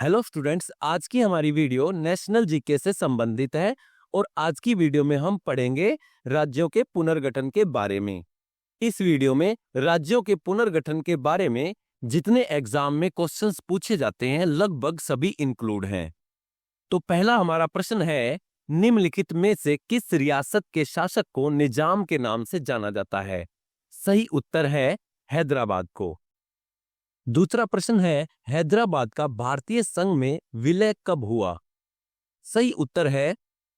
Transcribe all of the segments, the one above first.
Hello students, आज की हमारी वीडियो नेशनल जीके से संबंधित है और आज की वीडियो में हम पढ़ेंगे राज्यों के पुनर्गठन के बारे में। इस वीडियो में राज्यों के पुनर्गठन के बारे में जितने एग्जाम में क्वेश्चंस पूछे जाते हैं लगभग सभी इंक्लूड हैं। तो पहला हमारा प्रश्न है, निम्नलिखित में से किस रियासत के शासक को निजाम के नाम से जाना जाता है? सही उत्तर है हैदराबाद को। दूसरा प्रश्न है, हैदराबाद का भारतीय संघ में विलय कब हुआ? सही उत्तर है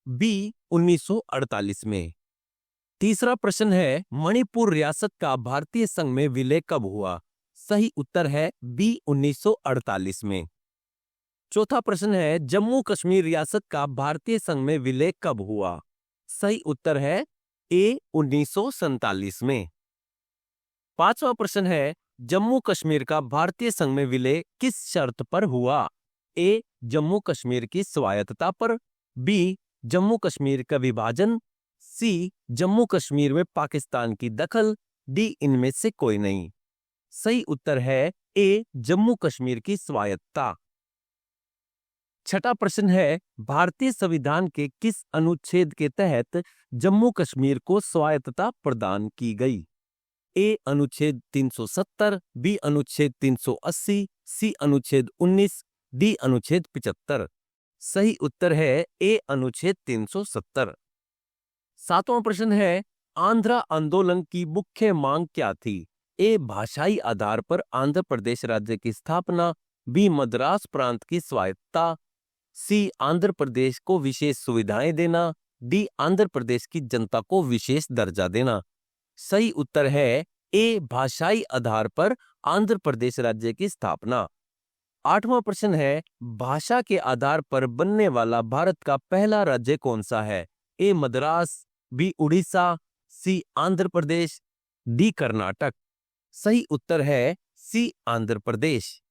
बी 1948 में। तीसरा प्रश्न है, मणिपुर रियासत का भारतीय संघ में विलय कब हुआ? सही उत्तर है बी 1948 में। चौथा प्रश्न है, जम्मू कश्मीर रियासत का भारतीय संघ में विलय कब हुआ? सही उत्तर है ए 1947 में। पांचवा प्रश्न है, जम्मू कश्मीर का भारतीय संघ में विलय किस शर्त पर हुआ? ए जम्मू कश्मीर की स्वायत्तता पर, बी जम्मू कश्मीर का विभाजन, सी जम्मू कश्मीर में पाकिस्तान की दखल, डी इनमें से कोई नहीं। सही उत्तर है ए जम्मू कश्मीर की स्वायत्तता। छठा प्रश्न है, भारतीय संविधान के किस अनुच्छेद के तहत जम्मू कश्मीर को स्वायत्तता प्रदान की गई? ए अनुच्छेद 370, बी अनुच्छेद 380, सी अनुच्छेद 19, डी अनुच्छेद 75। सही उत्तर है ए अनुच्छेद 370। सातवां प्रश्न है, आंध्र आंदोलन की मुख्य मांग क्या थी? ए भाषाई आधार पर आंध्र प्रदेश राज्य की स्थापना, बी मद्रास प्रांत की स्वायत्तता, सी आंध्र प्रदेश को विशेष सुविधाएं देना, डी आंध्र प्रदेश की जनता को विशेष दर्जा देना। सही उत्तर है ए भाषाई आधार पर आंध्र प्रदेश राज्य की स्थापना। आठवां प्रश्न है, भाषा के आधार पर बनने वाला भारत का पहला राज्य कौन सा है? ए मद्रास, बी उड़ीसा, सी आंध्र प्रदेश, डी कर्नाटक। सही उत्तर है सी आंध्र प्रदेश।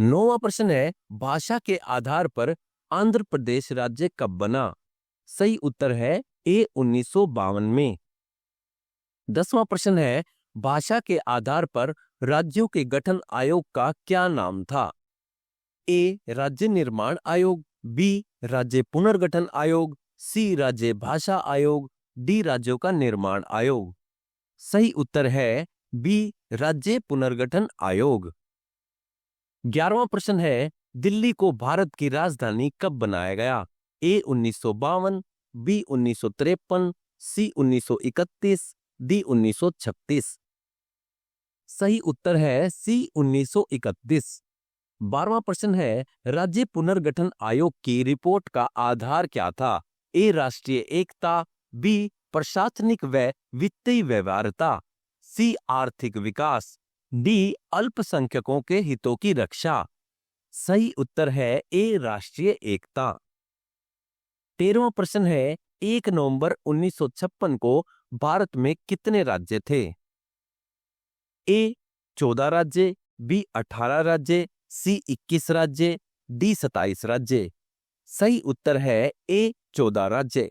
नौवां प्रश्न है, भाषा के आधार पर आंध्र प्रदेश राज्य कब बना? सही उत्तर है ए 1952 में। 10वां प्रश्न है, भाषा के आधार पर राज्यों के गठन आयोग का क्या नाम था? ए राज्य निर्माण आयोग, बी राज्य पुनर्गठन आयोग, सी राज्य भाषा आयोग, डी राज्यों का निर्माण आयोग। सही उत्तर है बी राज्य पुनर्गठन आयोग। 11वां प्रश्न है, दिल्ली को भारत की राजधानी कब बनाया गया? ए 1952, बी 1953, सी 1931, डी 1936। सही उत्तर है सी 1931। 12वां प्रश्न है, राज्य पुनर्गठन आयोग की रिपोर्ट का आधार क्या था? ए राष्ट्रीय एकता, बी प्रशासनिक व वित्तीय व्यवहार्यता, सी आर्थिक विकास, डी अल्पसंख्यकों के हितों की रक्षा। सही उत्तर है ए राष्ट्रीय एकता। 13वां प्रश्न है, 1 नवंबर 1956 को भारत में कितने राज्य थे? ए 14 राज्य, बी 18 राज्य, सी 21 राज्य, डी 27 राज्य। सही उत्तर है ए 14 राज्य।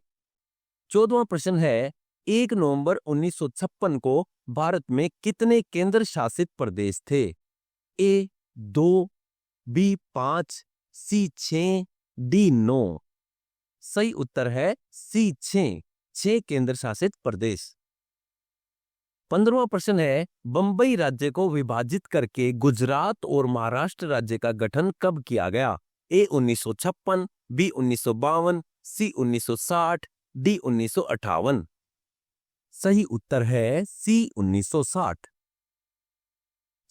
14वां प्रश्न है, 1 नवंबर 1956 को भारत में कितने केंद्र शासित प्रदेश थे? ए 2, बी 5, सी 6, डी 9। सही उत्तर है सी 6 केंद्र शासित प्रदेश। 15वां प्रश्न है, बंबई राज्य को विभाजित करके गुजरात और महाराष्ट्र राज्य का गठन कब किया गया? ए 1956, बी 1952, सी 1960, डी 1958। सही उत्तर है सी 1960।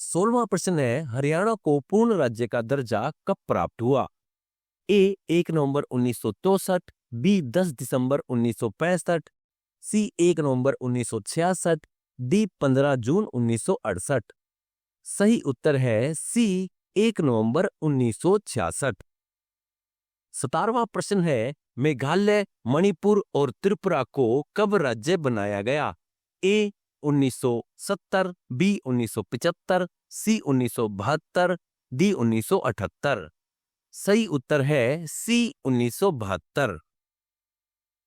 16वां प्रश्न है, हरियाणा को पूर्ण राज्य का दर्जा कब प्राप्त हुआ? ए 1 नवंबर 1964, बी 10 दिसंबर 1965, सी 1 नवंबर 1966, डी 15 जून 1968। सही उत्तर है सी 1 नवंबर 1966। 17वां प्रश्न है, मेघालय, मणिपुर और त्रिपुरा को कब राज्य बनाया गया? ए 1970, बी 1975, सी 1972, डी 1978। सही उत्तर है सी 1972।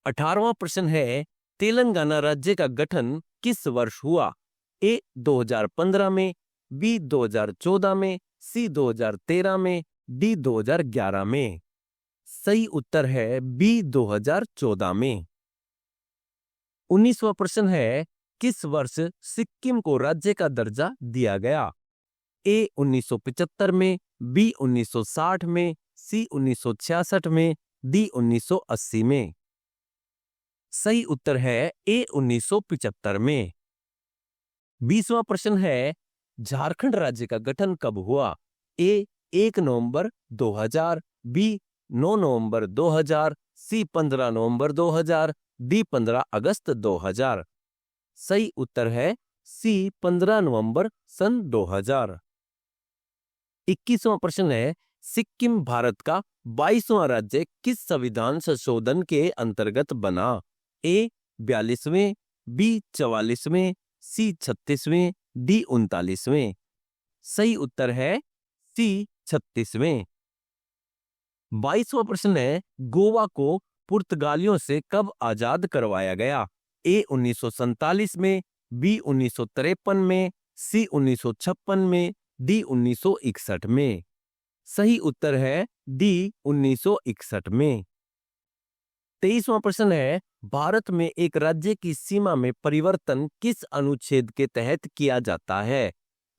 18वां प्रश्न है, तेलंगाना राज्य का गठन किस वर्ष हुआ? ए 2015 में, बी 2014 में, सी 2013 में, डी 2011 में। सही उत्तर है बी 2014 में। 19वां प्रश्न है, किस वर्ष सिक्किम को राज्य का दर्जा दिया गया? ए 1975 में, बी 1960 में, सी 1966 में, डी 1980 में। सही उत्तर है ए 1975 में। 20वां प्रश्न है, झारखंड राज्य का गठन कब हुआ? ए 1 नवंबर 2000, बी 9 नवंबर 2000, सी 15 नवंबर 2000, डी 15 अगस्त 2000। सही उत्तर है सी 15 नवंबर सन 2000। 21वां प्रश्न है, सिक्किम भारत का 22वां राज्य किस संविधान संशोधन के अंतर्गत बना? ए 42वें, बी 44वें, सी 36वें, डी 39वें। सही उत्तर है सी 36वें। 22वां प्रश्न है, गोवा को पुर्तगालियों से कब आजाद करवाया गया? ए 1947 में, बी 1953 में, सी 1956 में, डी 1961 में। सही उत्तर है डी 1961 में। 23वां प्रश्न है, भारत में एक राज्य की सीमा में परिवर्तन किस अनुच्छेद के तहत किया जाता है?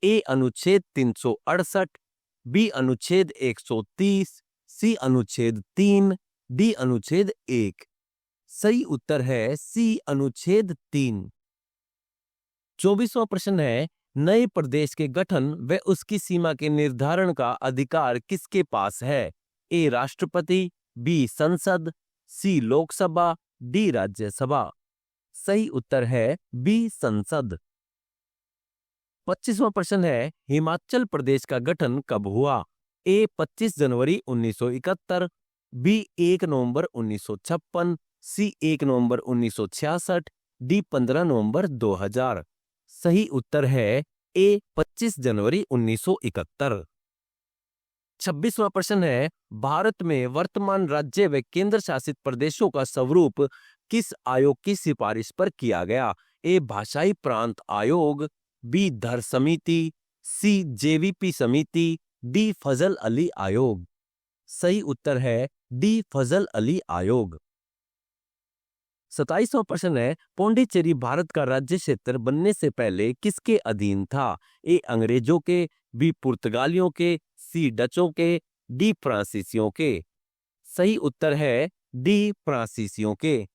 ए अनुच्छेद 368, बी अनुच्छेद 130, सी अनुच्छेद 3, डी अनुच्छेद 1। सही उत्तर है सी अनुच्छेद 3। 24वां प्रश्न है, नए प्रदेश के गठन व उसकी सीमा के निर्धारण का अधिकार किसके पास है? ए राष्ट्रपति, बी संसद, सी लोकसभा, डी राज्यसभा। सही उत्तर है बी संसद। 25वां प्रश्न है, हिमाचल प्रदेश का गठन कब हुआ? ए 25 जनवरी 1971, बी 1 नवंबर 1956, सी 1 नवंबर 1966, डी 15 नवंबर 2000। सही उत्तर है ए 25 जनवरी 1971। 26वां प्रश्न है, भारत में वर्तमान राज्य व केंद्र शासित प्रदेशों का स्वरूप किस आयोग की सिफारिश पर किया गया? ए भाषाई प्रांत आयोग, बी धर समिति, सी जेवीपी समिति, डी फजल अली आयोग। सही उत्तर है डी फजल अली आयोग। 27वां प्रश्न है, पौंडीचेरी भारत का राज्य क्षेत्र बनने से पहले किसके अधीन था? ए अंग्रेजों के, बी पुर्तगालियों के, सी डचों के, डी फ्रांसीसियों के। सही उत्तर है डी फ्रांसीसियों के।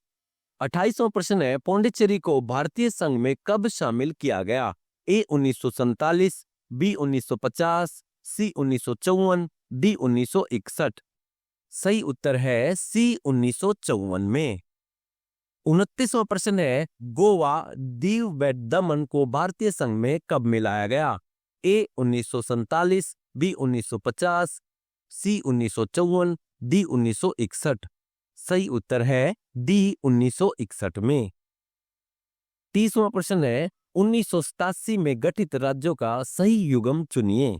28वां प्रश्न है, पौंडीचेरी को भारतीय संघ में कब शामिल किया गया? ए 1947, बी 1950, सी 1954, डी 1961। सही उत्तर है सी 1954 में। 29वां प्रश्न है, गोवा, दीव व दमन को भारतीय संघ में कब मिलाया गया? ए 1947, बी 1950, सी 1954, डी 1961। सही उत्तर है डी 1961 में। 30वां प्रश्न है, 1987 में गठित राज्यों का सही युग्म चुनिए।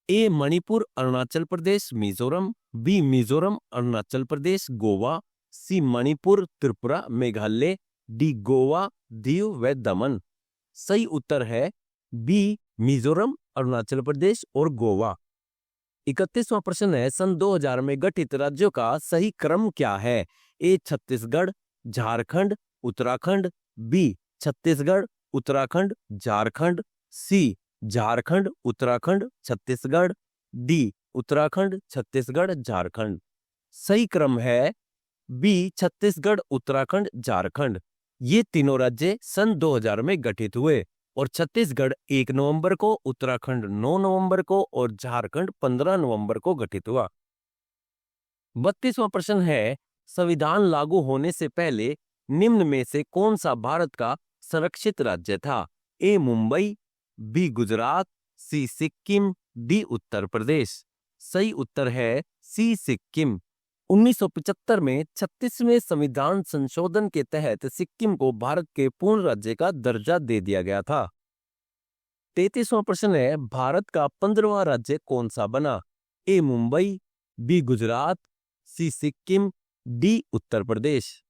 ए मणिपुर, अरुणाचल प्रदेश, मिजोरम, बी मिजोरम, अरुणाचल प्रदेश, गोवा, सी मणिपुर, त्रिपुरा, मेघालय, डी गोवा, दीव व दमन। सही उत्तर है बी मिजोरम, अरुणाचल प्रदेश और गोवा। 31वां प्रश्न है, सन 2000 में गठित राज्यों का सही क्रम क्या है? ए छत्तीसगढ़, झारखंड, उत्तराखंड, बी छत्तीसगढ़, उत्तराखंड, झारखंड, सी झारखंड, उत्तराखंड, छत्तीसगढ़, डी उत्तराखंड, छत्तीसगढ़, झारखंड। सही क्रम है बी छत्तीसगढ़, उत्तराखंड, झारखंड। ये तीनों राज्य सन 2000 में गठित हुए और छत्तीसगढ़ 1 नवंबर को, उत्तराखंड 9 नवंबर को और झारखंड 15 नवंबर को गठित हुआ। 32वां प्रश्न है, संविधान लागू होने से पहले निम्न में से कौन सा भारत का संरक्षित राज्य था? ए मुंबई, बी गुजरात, सी सिक्किम, डी उत्तर प्रदेश। सही उत्तर है सी सिक्किम। 1975 में 36वें संविधान संशोधन के तहत सिक्किम को भारत के पूर्ण राज्य का दर्जा दे दिया गया था। 33वां प्रश्न है, भारत का 15वां राज्य कौन सा बना? ए मुंबई, बी गुजरात, सी सिक्किम, डी उत्तर प्रदेश।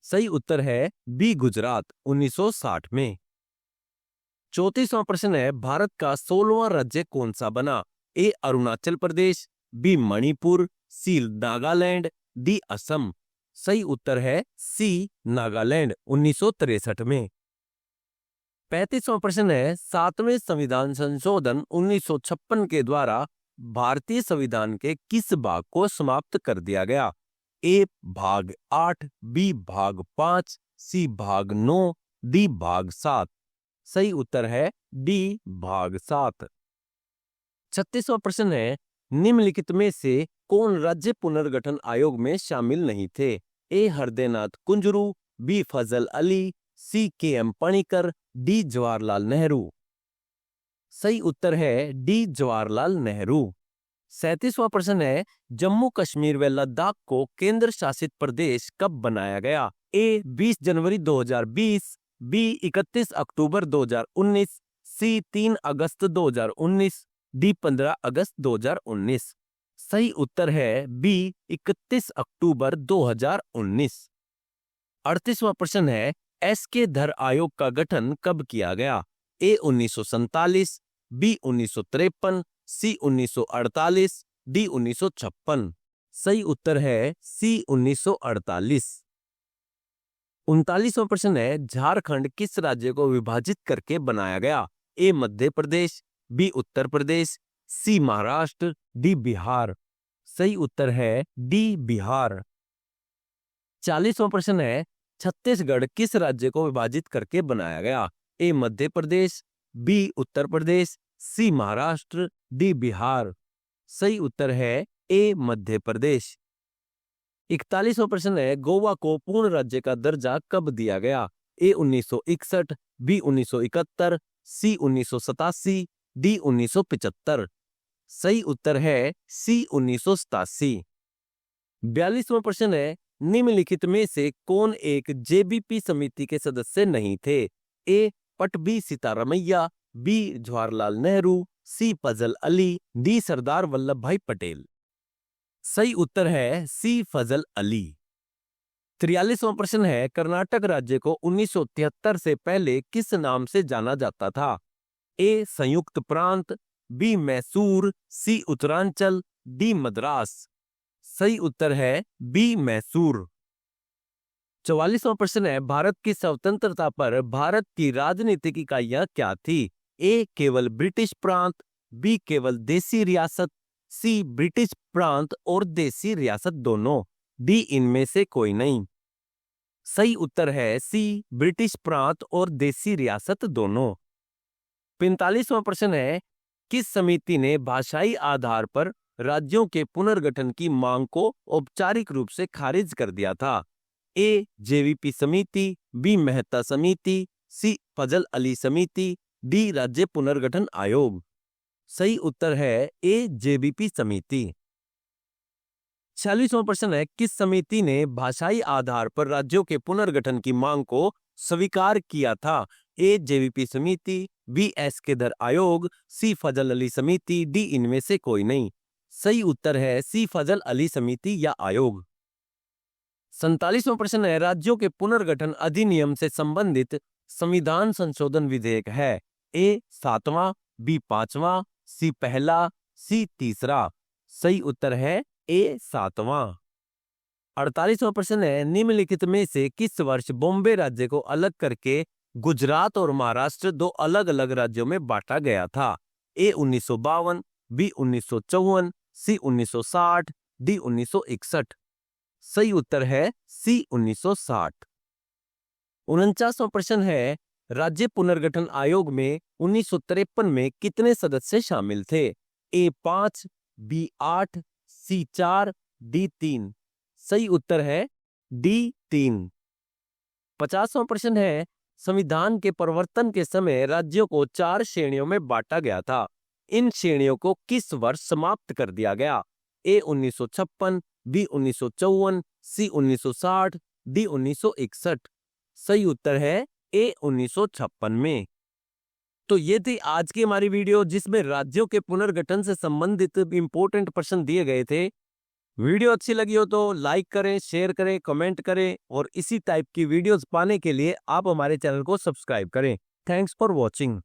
सही उत्तर है बी गुजरात 1960 में। 34वां प्रश्न है, भारत का 16वां राज्य कौन सा बना? ए अरुणाचल प्रदेश, बी मणिपुर, सी नागालैंड, डी असम। सही उत्तर है सी नागालैंड 1963 में। 35वां प्रश्न है 7वें संविधान संशोधन 1956 के द्वारा भारतीय संविधान के किस भाग को समाप्त कर दिया गया? ए भाग 8, बी भाग 5, सी भाग 9, डी भाग 7। सही उत्तर है डी भाग 7। 36वां प्रश्न है निम्नलिखित में से कौन राज्य पुनर्गठन आयोग में शामिल नहीं थे? ए हृदयनाथ कुंजरू, बी फजल अली, सी के एम पणिकर, डी जवाहरलाल नेहरू। सही उत्तर है डी जवाहरलाल नेहरू। 37वां प्रश्न है जम्मू कश्मीर व लद्दाख को केंद्र शासित प्रदेश कब बनाया गया? ए 20 जनवरी 2020, बी 31 अक्टूबर 2019, सी 3 अगस्त 2019, डी 15 अगस्त 2019। सही उत्तर है बी 31 अक्टूबर 2019। 38वां प्रश्न है एसके धर आयोग का गठन कब किया गया? ए 1947, बी 1953, सी 1948, डी 1956। सही उत्तर है सी 1948। 39वां प्रश्न है झारखंड किस राज्य को विभाजित करके बनाया गया? ए मध्य प्रदेश, बी उत्तर प्रदेश, सी महाराष्ट्र, डी बिहार। सही उत्तर है डी बिहार। 40वां प्रश्न है छत्तीसगढ़ किस राज्य को विभाजित करके बनाया गया? ए मध्य प्रदेश, बी उत्तर प्रदेश, सी महाराष्ट्र, डी बिहार। सही उत्तर है ए मध्य प्रदेश। 41वां प्रश्न है गोवा को पूर्ण राज्य का दर्जा कब दिया गया? ए 1961, बी 1971, सी 1987, डी 1975। सही उत्तर है सी 1987। 42वां प्रश्न है निम्नलिखित में से कौन एक जेबीपी समिति के सदस्य नहीं थे? ए पटबी सीतारमैया, बी जवाहरलाल नेहरू, सी फजल अली, डी सरदार वल्लभ भाई पटेल। सही उत्तर है सी फजल अली। 43वां प्रश्न है कर्नाटक राज्य को 1973 से पहले किस नाम से जाना जाता था? ए संयुक्त प्रांत, बी मैसूर, सी उत्तरांचल, डी मद्रास। सही उत्तर है बी मैसूर। 44वां प्रश्न है भारत की स्वतंत्रता पर भारत की राजनीतिक इकाइयां क्या थी? ए केवल ब्रिटिश प्रांत, बी केवल देसी रियासत, सी ब्रिटिश प्रांत और देसी रियासत दोनों, डी इनमें से कोई नहीं। सही उत्तर है सी ब्रिटिश प्रांत और देसी रियासत दोनों। 45वां प्रश्न है किस समिति ने भाषाई आधार पर राज्यों के पुनर्गठन की मांग को औपचारिक रूप से खारिज कर दिया था? ए जेवीपी समिति, बी मेहता समिति, सी फजल अली समिति, डी राज्य पुनर्गठन आयोग। सही उत्तर है ए जेबीपी समिति। 46वां प्रश्न है किस समिति ने भाषाई आधार पर राज्यों के पुनर्गठन की मांग को स्वीकार किया था? ए जेवीपी समिति, बी एसके धर आयोग, सी फजल अली समिति, डी इनमें से कोई नहीं। सही उत्तर है सी फजल अली समिति या आयोग। 47वां प्रश्न है राज्यों के पुनर्गठन अधिनियम से संबंधित संविधान संशोधन विधेयक है? ए 7वां, बी 5वां, सी पहला, सी तीसरा। सही उत्तर है ए 7वां। 48वां प्रश्न है निम्नलिखित में से किस वर्ष बॉम्बे राज्य को अलग करके गुजरात और महाराष्ट्र दो अलग अलग राज्यों में बांटा गया था? ए 1952, बी 1954, सी 1960, डी 1961। सही उत्तर है सी 1960। 49वां प्रश्न है राज्य पुनर्गठन आयोग में 1953 में कितने सदस्य शामिल थे? ए 5, बी 8, सी 4, डी 3। सही उत्तर है डी 3। 50वां प्रश्न है संविधान के प्रवर्तन के समय राज्यों को 4 श्रेणियों में बांटा गया था। इन श्रेणियों को किस वर्ष समाप्त कर दिया गया? ए 1956, बी 1954, सी 1960, डी 1961। सही उत्तर है ए 1956 में। तो ये थी आज की हमारी वीडियो जिसमें राज्यों के पुनर्गठन से संबंधित इंपॉर्टेंट प्रश्न दिए गए थे। वीडियो अच्छी लगी हो तो लाइक करें, शेयर करें, कमेंट करें और इसी टाइप की वीडियोस पाने के लिए आप हमारे चैनल को सब्सक्राइब करें। Thanks for watching.